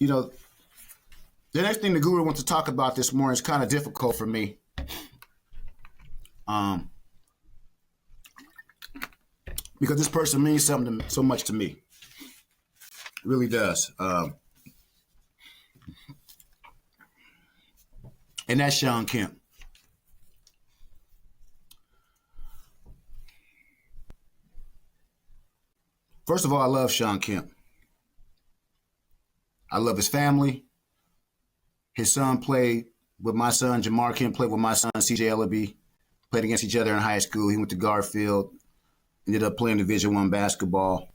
You know, the next thing the guru wants to talk about this morning is kind of difficult for me. Um, because this person means something so much to me. It really does. And that's Shawn Kemp. First of all, I love Shawn Kemp. I love his family. His son played with my son, Jamar Kemp played with my son, CJ Ellaby. Played against each other in high school. He went to Garfield. Ended up playing Division I basketball.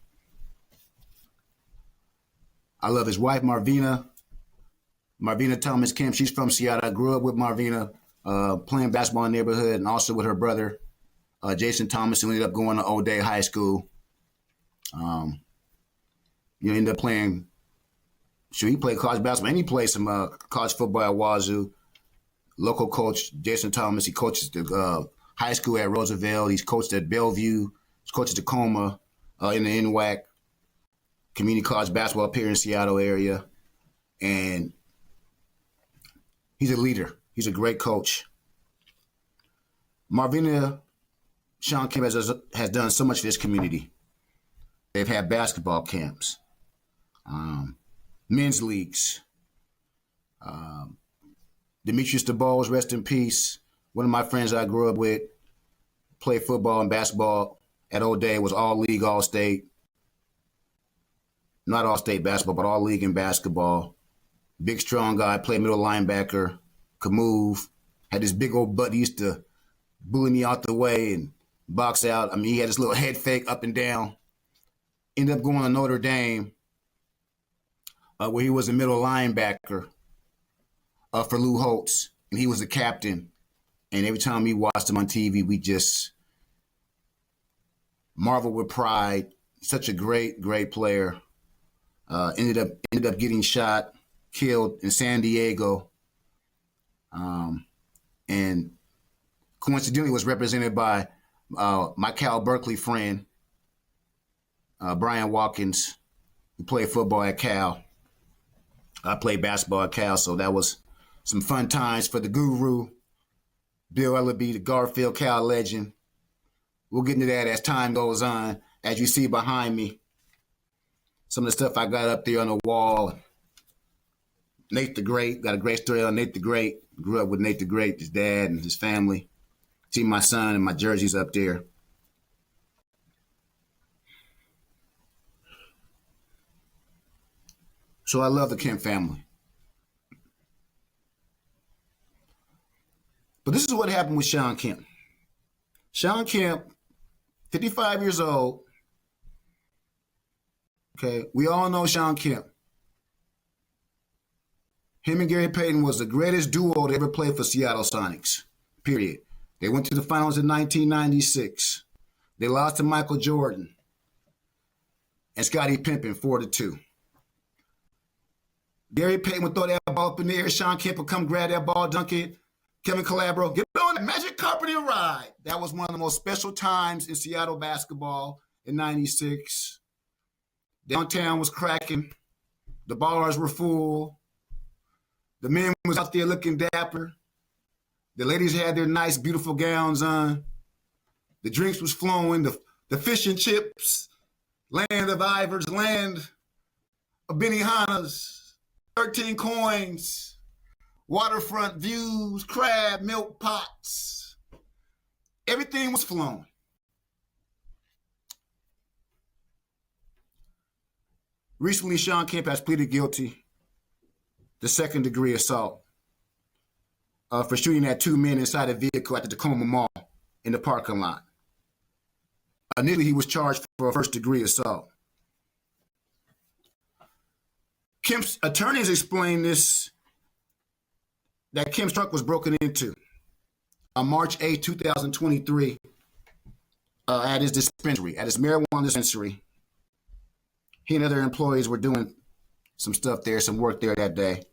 I love his wife, Marvina Thomas Kemp. She's from Seattle. I grew up with Marvina, playing basketball in the neighborhood, and also with her brother, Jason Thomas, who ended up going to O'Day High School. Ended up playing. Sure, he played college basketball, and he played some college football at Wazoo. Local coach Jason Thomas. He coaches the high school at Roosevelt. He's coached at Bellevue. He's coached at Tacoma in the NWAC community college basketball up here in the Seattle area, and he's a leader. He's a great coach. Marvina, Shawn Kemp has done so much for this community. They've had basketball camps, men's leagues. Demetrius DeBose, rest in peace. One of my friends I grew up with, played football and basketball at O'Day, was all league, all state. Not all state basketball, but all league in basketball. Big, strong guy, played middle linebacker, could move, had this big old butt. He used to bully me out the way and box out. I mean, he had this little head fake up and down. Ended up going to Notre Dame, where he was a middle linebacker for Lou Holtz, and he was the captain. And every time we watched him on TV, we just marveled with pride. Such a great, great player. Ended up getting shot, killed in San Diego, and coincidentally was represented by my Cal Berkeley friend, Brian Watkins, who played football at Cal. I played basketball at Cal, so that was some fun times for the guru, Bill Ellaby, the Garfield Cal legend. We'll get into that as time goes on. As you see behind me, some of the stuff I got up there on the wall. Nate the Great, got a great story on Nate the Great. Grew up with Nate the Great, his dad and his family. See my son and my jerseys up there. So I love the Kemp family. But this is what happened with Shawn Kemp. Shawn Kemp, 55 years old. Okay, we all know Shawn Kemp. Him and Gary Payton was the greatest duo to ever play for Seattle Sonics, period. They went to the finals in 1996. They lost to Michael Jordan and Scottie Pippen 4-2. Gary Payton would throw that ball up in the air. Shawn Kemp would come grab that ball, dunk it. Kevin Calabro, get on that magic carpet and ride. That was one of the most special times in Seattle basketball in 96. Downtown was cracking. The bars were full. The men was out there looking dapper. The ladies had their nice, beautiful gowns on. The drinks was flowing. The fish and chips, land of Ivers, land of Benihana's, 13 coins, waterfront views, crab, milk pots. Everything was flowing. Recently, Shawn Kemp has pleaded guilty to second-degree assault for shooting at two men inside a vehicle at the Tacoma Mall in the parking lot. Initially, he was charged for a first-degree assault. Kemp's attorneys explained this, that Kemp's truck was broken into on March 8, 2023, at his dispensary, at his marijuana dispensary. He and other employees were doing some stuff there, some work there that day.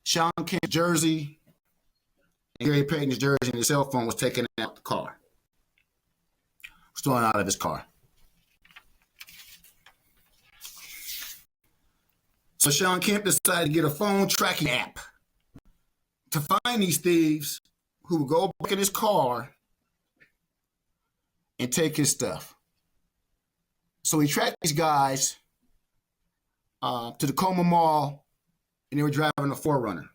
Shawn Kemp's jersey and Gary Payton's jersey and his cell phone was taken out the car. Was thrown out of his car. So Shawn Kemp decided to get a phone tracking app to find these thieves who would go back in his car and take his stuff. So he tracked these guys to the Tacoma Mall, and they were driving a 4Runner.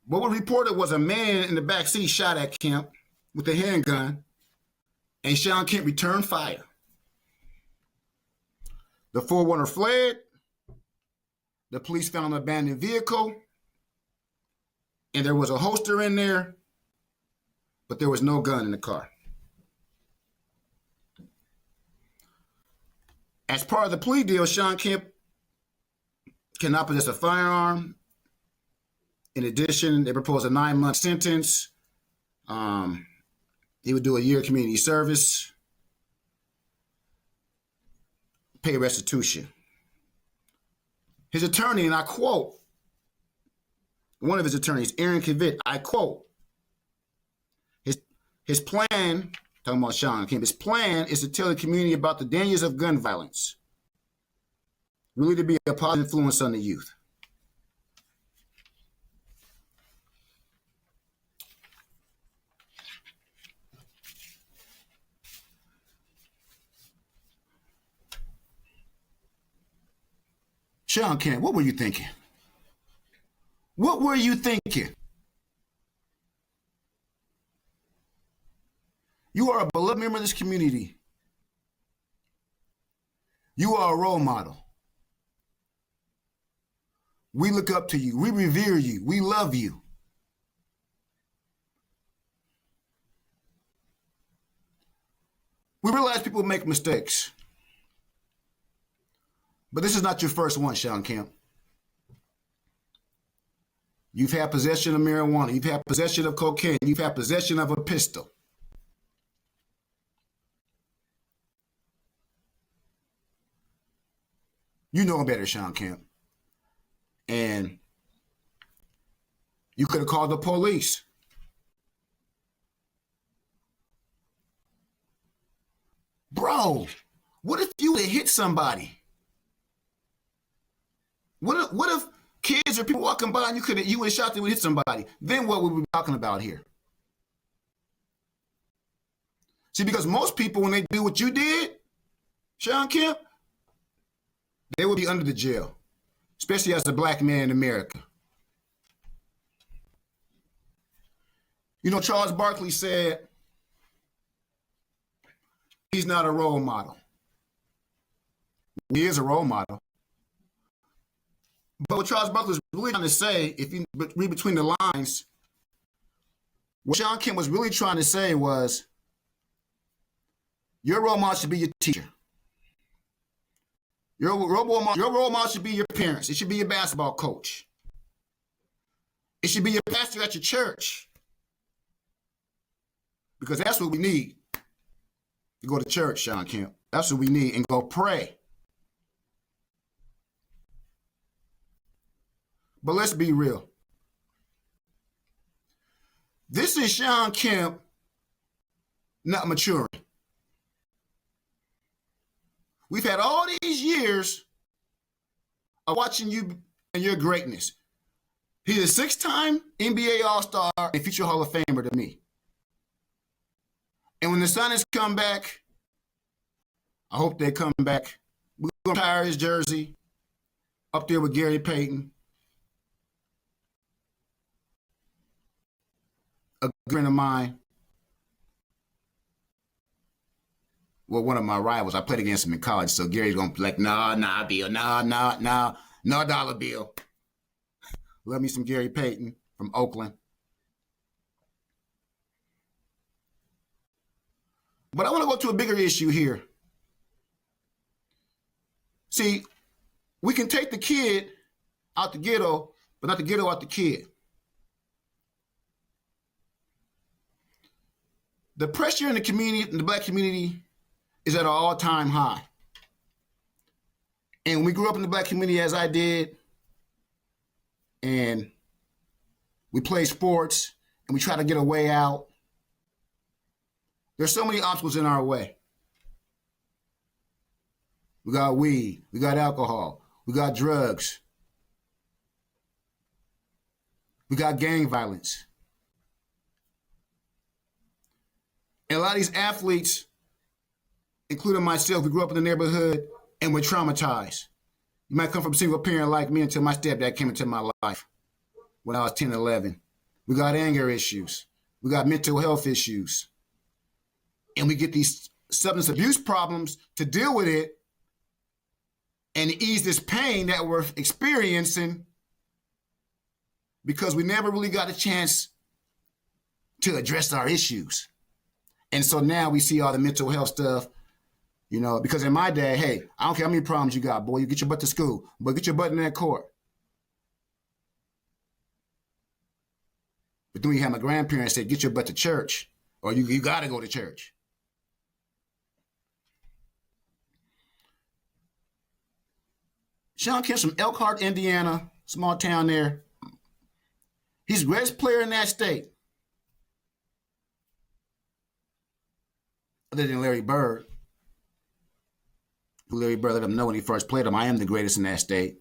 What was reported was a man in the back seat shot at Kemp with a handgun, and Shawn Kemp returned fire. The 4Runner fled. The police found an abandoned vehicle, and there was a holster in there, but there was no gun in the car. As part of the plea deal, Shawn Kemp cannot possess a firearm. In addition, they proposed a 9-month sentence. He would do a year of community service, pay restitution. His attorney, and I quote, one of his attorneys, Aaron Kevit, I quote, his plan, talking about Shawn Kemp, his plan is to tell the community about the dangers of gun violence, really to be a positive influence on the youth. Shawn Kemp, what were you thinking? What were you thinking? You are a beloved member of this community. You are a role model. We look up to you. We revere you. We love you. We realize people make mistakes. But this is not your first one, Shawn Kemp. You've had possession of marijuana. You've had possession of cocaine. You've had possession of a pistol. You know better, Shawn Kemp. And you could have called the police. Bro, what if you would have hit somebody? What if kids or people walking by and you would have shot them and hit somebody? Then what would we be talking about here? See, because most people, when they do what you did, Shawn Kemp, they would be under the jail, especially as a black man in America. You know, Charles Barkley said he's not a role model. He is a role model. But what Charles Barkley was really trying to say, if you read between the lines, what Shawn Kemp was really trying to say was, your role model should be your teacher. Your role model should be your parents. It should be your basketball coach. It should be your pastor at your church. Because that's what we need. To go to church, Shawn Kemp. That's what we need. And go pray. But let's be real. This is Shawn Kemp not maturing. We've had all these years of watching you and your greatness. He's a 6-time NBA All-Star and future Hall of Famer to me. And when the Sonics come back, I hope they come back. We're going to retire his jersey up there with Gary Payton. A friend of mine, well, one of my rivals, I played against him in college, so Gary's going to be like, nah, Bill, nah, dollar bill. Love me some Gary Payton from Oakland. But I want to go to a bigger issue here. See, we can take the kid out the ghetto, but not the ghetto out the kid. The pressure in the community, in the black community, is at an all-time high. And when we grew up in the black community, as I did, and we play sports, and we try to get a way out, there's so many obstacles in our way. We got weed. We got alcohol. We got drugs. We got gang violence. And a lot of these athletes, including myself, we grew up in the neighborhood and were traumatized. You might come from a single parent like me until my stepdad came into my life when I was 10, 11. We got anger issues. We got mental health issues. And we get these substance abuse problems to deal with it and ease this pain that we're experiencing because we never really got a chance to address our issues. And so now we see all the mental health stuff, you know, because in my day, hey, I don't care how many problems you got, boy, you get your butt to school, but get your butt in that court. But then we had my grandparents say, get your butt to church, or you got to go to church. Shawn Kemp's from Elkhart, Indiana, small town there. He's the greatest player in that state. Other than Larry Bird. Who Larry Bird let him know when he first played him, I am the greatest in that state.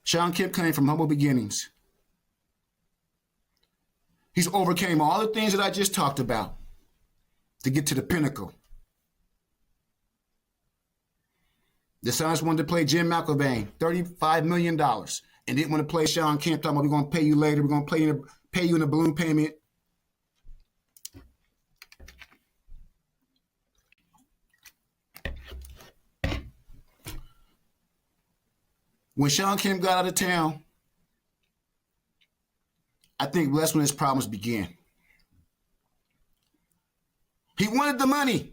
Shawn Kemp came from humble beginnings. He's overcame all the things that I just talked about to get to the pinnacle. The Suns wanted to play Jim McElvain, $35 million, and didn't want to play Shawn Kemp, talking about we're going to pay you later, we're going to pay you in a balloon payment. When Shawn Kemp got out of town, I think that's when his problems began. He wanted the money.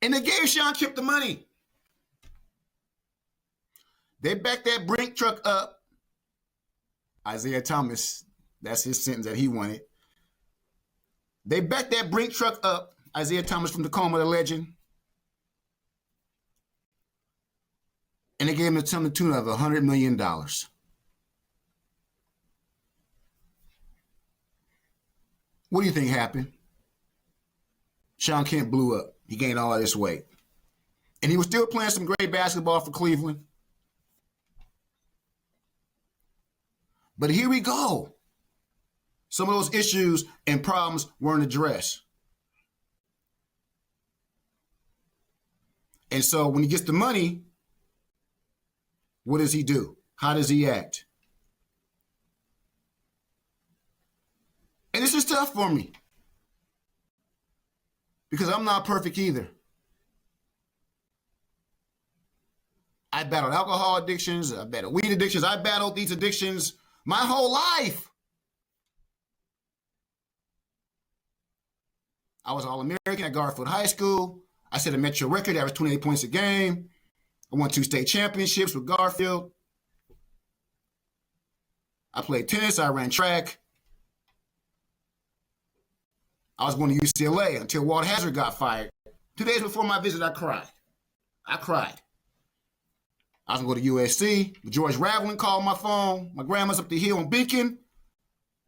And they gave Shawn Kemp the money. They backed that brink truck up. Isaiah Thomas, that's his sentence that he wanted. They backed that brink truck up. Isaiah Thomas from Tacoma, the legend. And they gave him a sum to the tune of $100 million. What do you think happened? Shawn Kemp blew up. He gained all this weight. And he was still playing some great basketball for Cleveland. But here we go. Some of those issues and problems weren't addressed. And so when he gets the money, what does he do? How does he act? And this is tough for me because I'm not perfect either. I battled alcohol addictions. I battled weed addictions. I battled these addictions my whole life. I was All-American at Garfield High School. I set a Metro record, averaged 28 points a game. I won 2 state championships with Garfield. I played tennis. I ran track. I was going to UCLA until Walt Hazzard got fired. 2 days before my visit, I cried. I was going to go to USC. George Raveling called my phone. My grandma's up the hill in Beacon.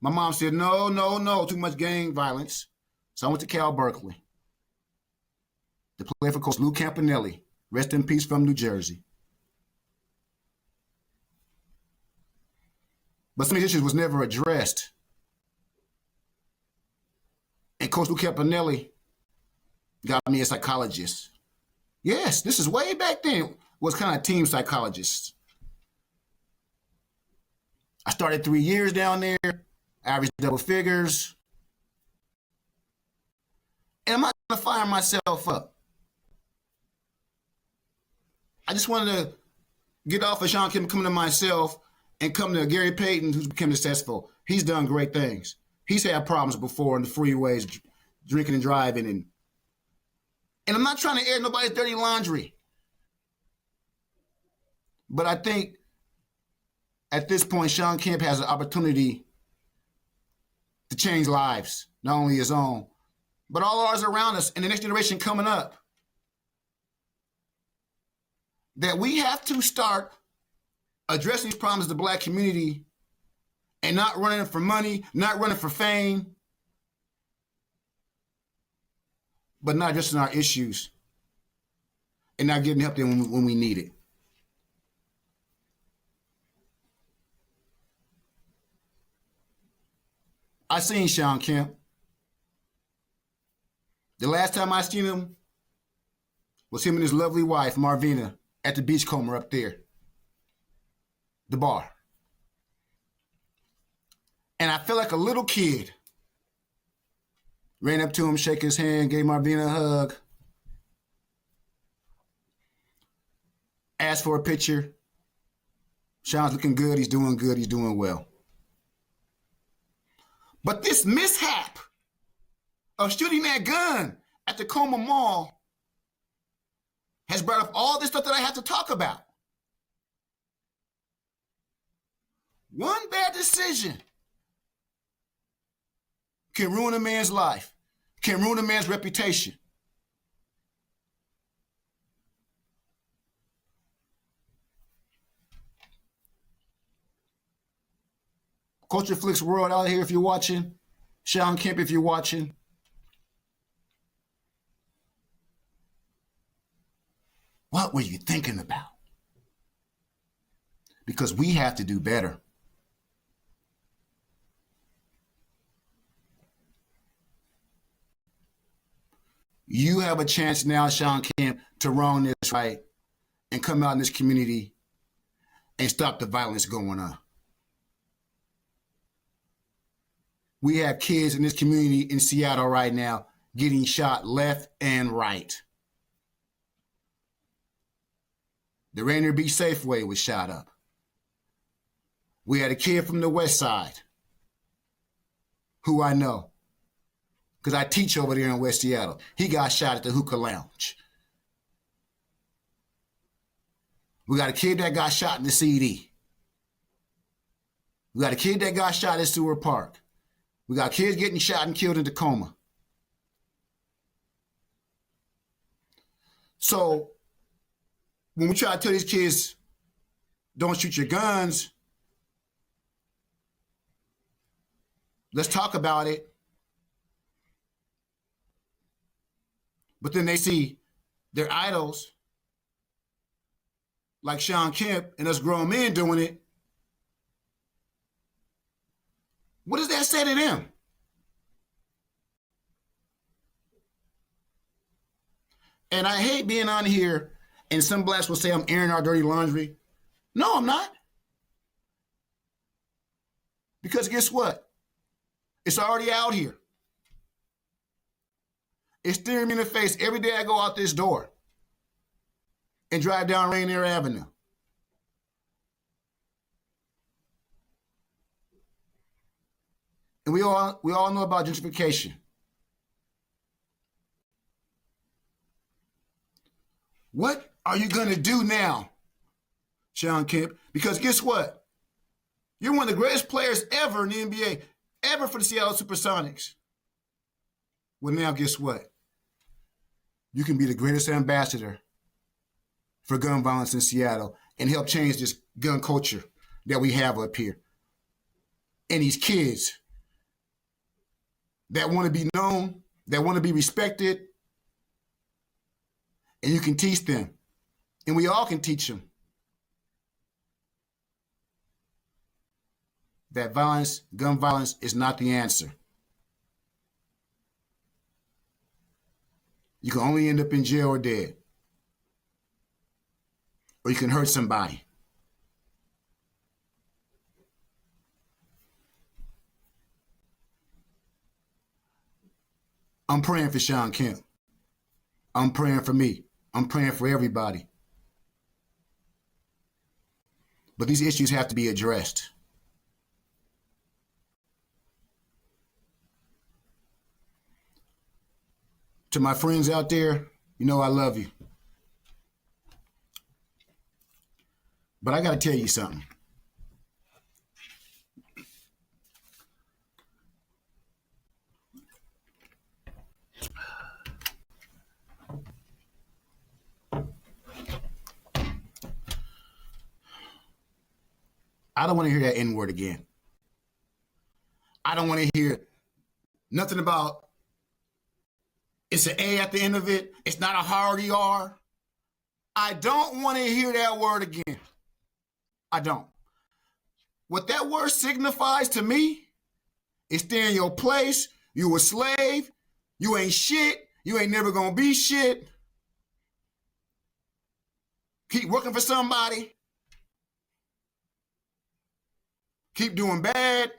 My mom said, no, too much gang violence. So I went to Cal Berkeley to play for Coach Lou Campanelli. Rest in peace, from New Jersey. But some of these issues was never addressed. And Coach Lou Campanelli got me a psychologist. Yes, this is way back then. Was kind of team psychologist. I started 3 years down there, averaged double figures. And I'm not going to fire myself up. I just wanted to get off of Shawn Kemp, come to myself, and come to Gary Payton, who's become successful. He's done great things. He's had problems before in the freeways, drinking and driving. And I'm not trying to air nobody's dirty laundry. But I think at this point, Shawn Kemp has an opportunity to change lives, not only his own, but all ours around us and the next generation coming up. That we have to start addressing these problems of the Black community and not running for money, not running for fame, but not addressing our issues and not getting help when we need it. I seen Shawn Kemp. The last time I seen him was him and his lovely wife, Marvina, at the Beachcomber up there, the bar. And I felt like a little kid. Ran up to him, shake his hand, gave Marvina a hug. Asked for a picture. Shawn's looking good, he's doing well. But this mishap of shooting that gun at the Tacoma Mall has brought up all this stuff that I have to talk about. One bad decision can ruin a man's life, can ruin a man's reputation. Culture Flicks World out here if you're watching. Shawn Kemp if you're watching. What were you thinking about? Because we have to do better. You have a chance now, Shawn Kemp, to wrong this right and come out in this community and stop the violence going on. We have kids in this community in Seattle right now getting shot left and right. The Rainier Beach Safeway was shot up. We had a kid from the West Side who I know, because I teach over there in West Seattle. He got shot at the Hookah Lounge. We got a kid that got shot in the CD. We got a kid that got shot at Seward Park. We got kids getting shot and killed in Tacoma. So when we try to tell these kids, don't shoot your guns, let's talk about it. But then they see their idols, like Shawn Kemp and us grown men doing it. What does that say to them? And I hate being on here and some blacks will say I'm airing our dirty laundry. No, I'm not. Because guess what? It's already out here. It's staring me in the face every day I go out this door and drive down Rainier Avenue. And we all know about gentrification. What are you going to do now, Shawn Kemp? Because guess what? You're one of the greatest players ever in the NBA, ever for the Seattle Supersonics. Well, now guess what? You can be the greatest ambassador for gun violence in Seattle and help change this gun culture that we have up here. And these kids that want to be known, that want to be respected, and you can teach them. And we all can teach them that violence, gun violence, is not the answer. You can only end up in jail or dead. Or you can hurt somebody. I'm praying for Shawn Kemp. I'm praying for me. I'm praying for everybody. But these issues have to be addressed. To my friends out there, you know I love you. But I got to tell you something. I don't want to hear that N-word again. I don't want to hear nothing about It's an A at the end of it. It's not a hard ER. I don't want to hear that word again. I don't. What that word signifies to me is stay in your place. You a slave. You ain't shit. You ain't never gonna be shit. Keep working for somebody. Keep doing bad.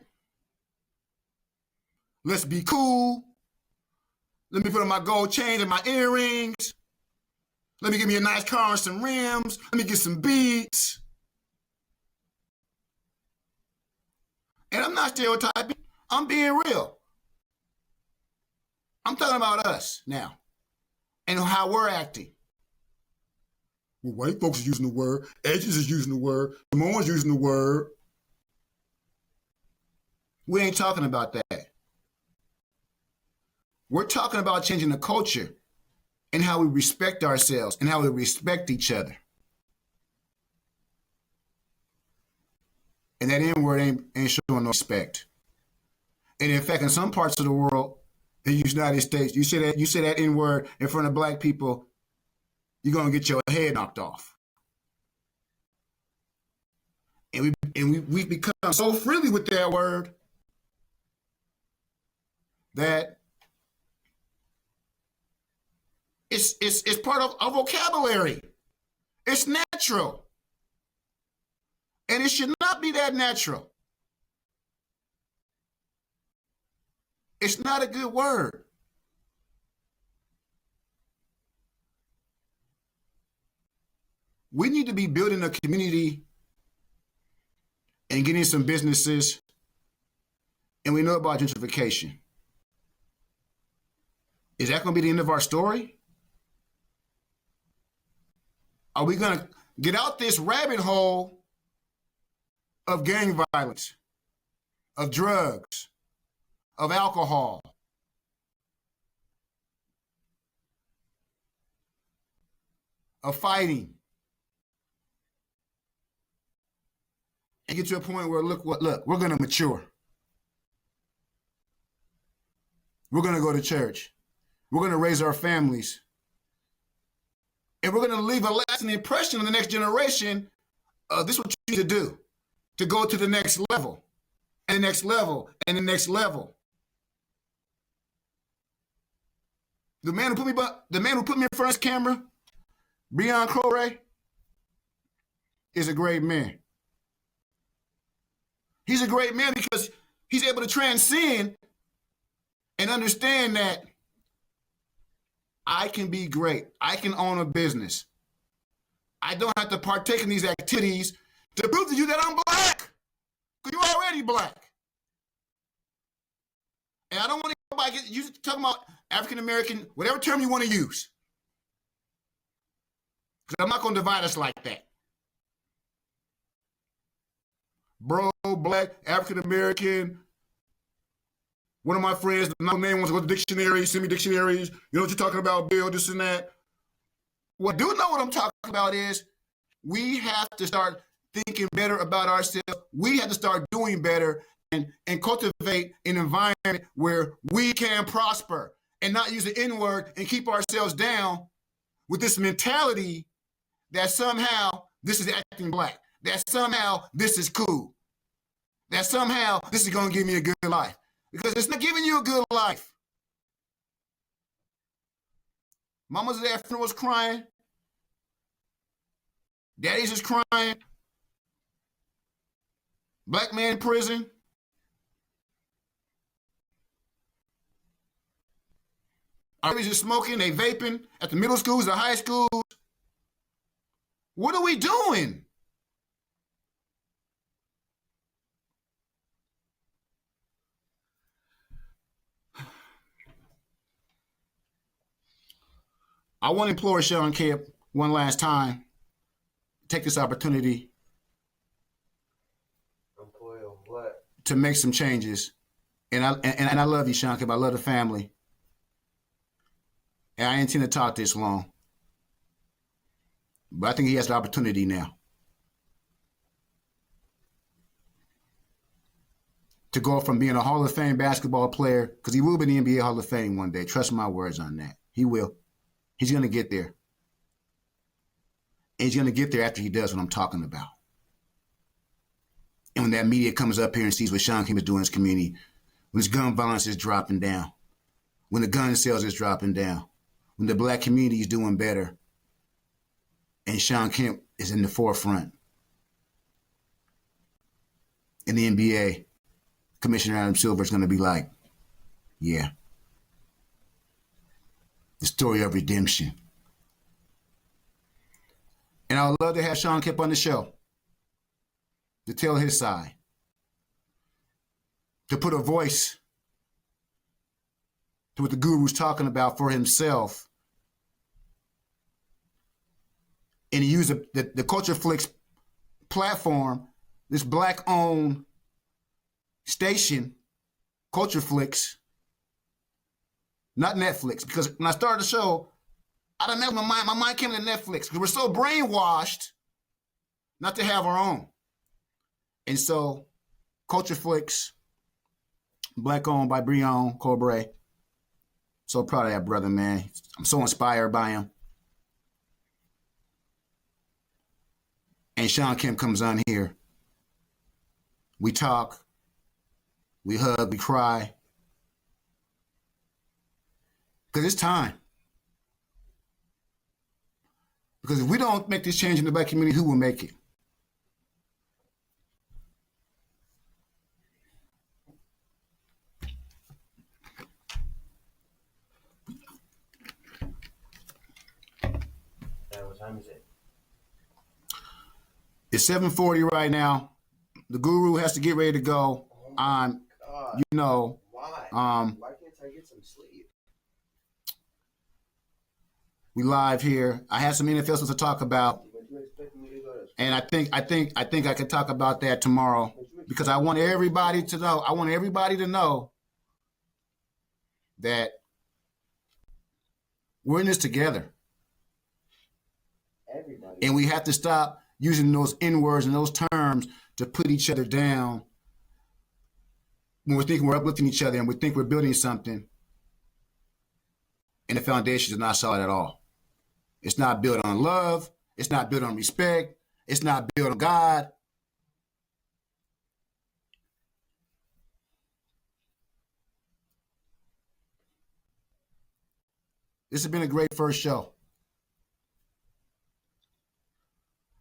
Let's be cool. Let me put on my gold chains and my earrings. Let me get me a nice car and some rims. Let me get some beats. And I'm not stereotyping. I'm being real. I'm talking about us now and how we're acting. Well, white folks are using the word. Asians is using the word. Samoans using the word. We ain't talking about that. We're talking about changing the culture and how we respect ourselves and how we respect each other. And that N-word ain't showing no respect. And in fact, in some parts of the world, in the United States, you say that N-word in front of black people, you're gonna get your head knocked off. And we become so friendly with that word that it's part of our vocabulary. It's natural. And it should not be that natural. It's not a good word. We need to be building a community and getting some businesses. And we know about gentrification. Is that going to be the end of our story? Are we going to get out this rabbit hole of gang violence, of drugs, of alcohol, of fighting, and get to a point where, look, we're going to mature. We're going to go to church. We're going to raise our families. And we're going to leave a lasting impression on the next generation. This is what you need to do to go to the next level, and the next level, and the next level. The man who put me in front of this camera, Breon Crowray, is a great man. He's a great man because he's able to transcend and understand that I can be great. I can own a business. I don't have to partake in these activities to prove to you that I'm black, because you're already black. And I don't want to go back. You talking about African American, whatever term you want to use, because I'm not going to divide us like that. Bro, black, African American. One of my friends, the name wants to go to the dictionary, send me dictionaries. You know what you're talking about, Bill, this and that. Well, I do know what I'm talking about is we have to start thinking better about ourselves. We have to start doing better and cultivate an environment where we can prosper and not use the N-word and keep ourselves down with this mentality that somehow this is acting black, that somehow this is cool, that somehow this is going to give me a good life. Because it's not giving you a good life. Mama's at funerals crying. Daddy's just crying. Black man in prison. Our babies are smoking, they vaping at the middle schools, the high schools. What are we doing? I want to implore Shawn Kemp one last time. Take this opportunity to make some changes. And I love you, Shawn Kemp. I love the family. And I intend to talk this long. But I think he has the opportunity now to go from being a Hall of Fame basketball player, because he will be in the NBA Hall of Fame one day. Trust my words on that. He will. He's going to get there. And he's going to get there after he does what I'm talking about. And when that media comes up here and sees what Shawn Kemp is doing in his community, when his gun violence is dropping down, when the gun sales is dropping down, when the black community is doing better, and Shawn Kemp is in the forefront. In the NBA, Commissioner Adam Silver is going to be like, yeah, the story of redemption. And I would love to have Shawn Kemp on the show to tell his side, to put a voice to what the guru's talking about for himself, and use the Culture Flicks platform, this black-owned station, Culture Flicks, not Netflix. Because when I started the show, I don't know, my mind came to Netflix because we're so brainwashed not to have our own. And so, Culture Flicks, black-owned by Breon Corbray. So proud of that brother, man. I'm so inspired by him. And Shawn Kemp comes on here. We talk, we hug, we cry. Because it's time. Because if we don't make this change in the black community, who will make it? What time is it? It's 7:40 right now. The guru has to get ready to go. God. You know. Why? Why can't I get some sleep? We live here. I had some NFL stuff to talk about, But you expect me to go to and I think I can talk about that tomorrow because I want everybody to know. I want everybody to know that we're in this together, everybody? and we have to stop using those N words and those terms to put each other down when we're thinking we're uplifting each other and we think we're building something, and the foundation is not solid at all. It's not built on love. It's not built on respect. It's not built on God. This has been a great first show.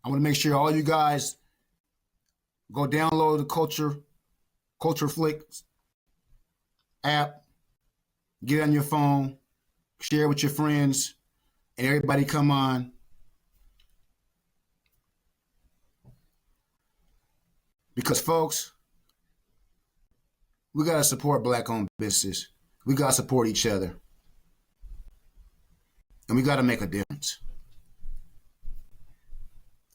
I want to make sure all you guys go download the Culture Flicks app, get on your phone, share with your friends, and everybody come on. Because, folks, we got to support black-owned businesses. We got to support each other. And we got to make a difference.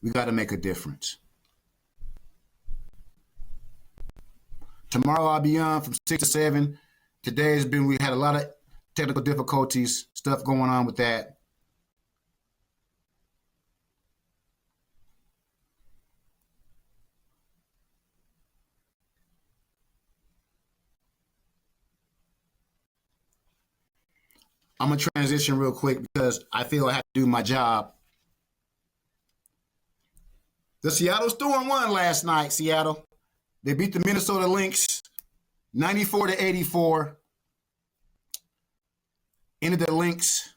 We got to make a difference. Tomorrow I'll be on from 6 to 7. We had a lot of technical difficulties, stuff going on with that. I'm going to transition real quick because I feel I have to do my job. The Seattle Storm won last night, Seattle. They beat the Minnesota Lynx 94-84. Ended the Lynx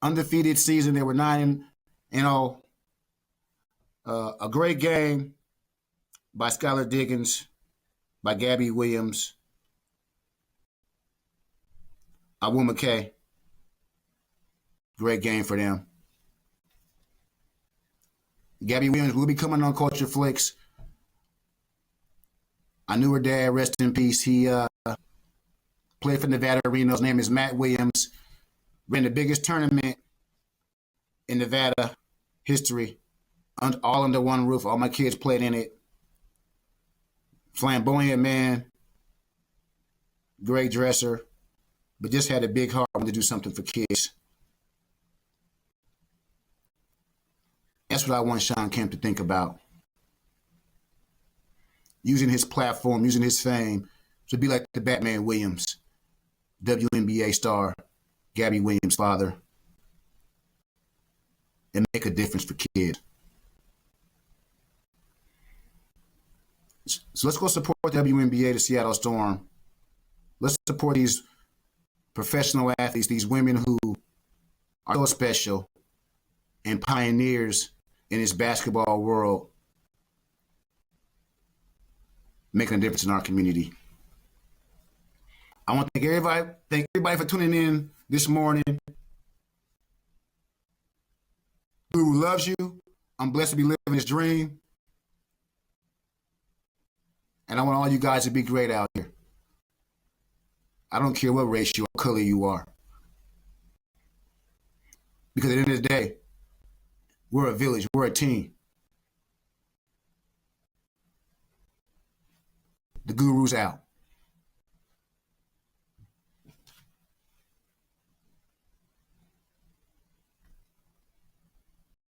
undefeated season. They were 9-0. A great game by Skylar Diggins, by Gabby Williams, Awu McKay. Great game for them. Gabby Williams will be coming on Culture Flicks. I knew her dad, rest in peace. He played for Nevada Reno. His name is Matt Williams. Ran the biggest tournament in Nevada history, all under one roof. All my kids played in it. Flamboyant man, great dresser, but just had a big heart to do something for kids. That's what I want Shawn Kemp to think about. Using his platform, using his fame to be like the Batman Williams, WNBA star, Gabby Williams' father, and make a difference for kids. So let's go support the WNBA, the Seattle Storm. Let's support these professional athletes, these women who are so special and pioneers in this basketball world, making a difference in our community. I want to thank everybody for tuning in this morning. Guru loves you. I'm blessed to be living this dream. And I want all you guys to be great out here. I don't care what race you or color you are. Because at the end of the day, we're a village, we're a team. The Guru's out.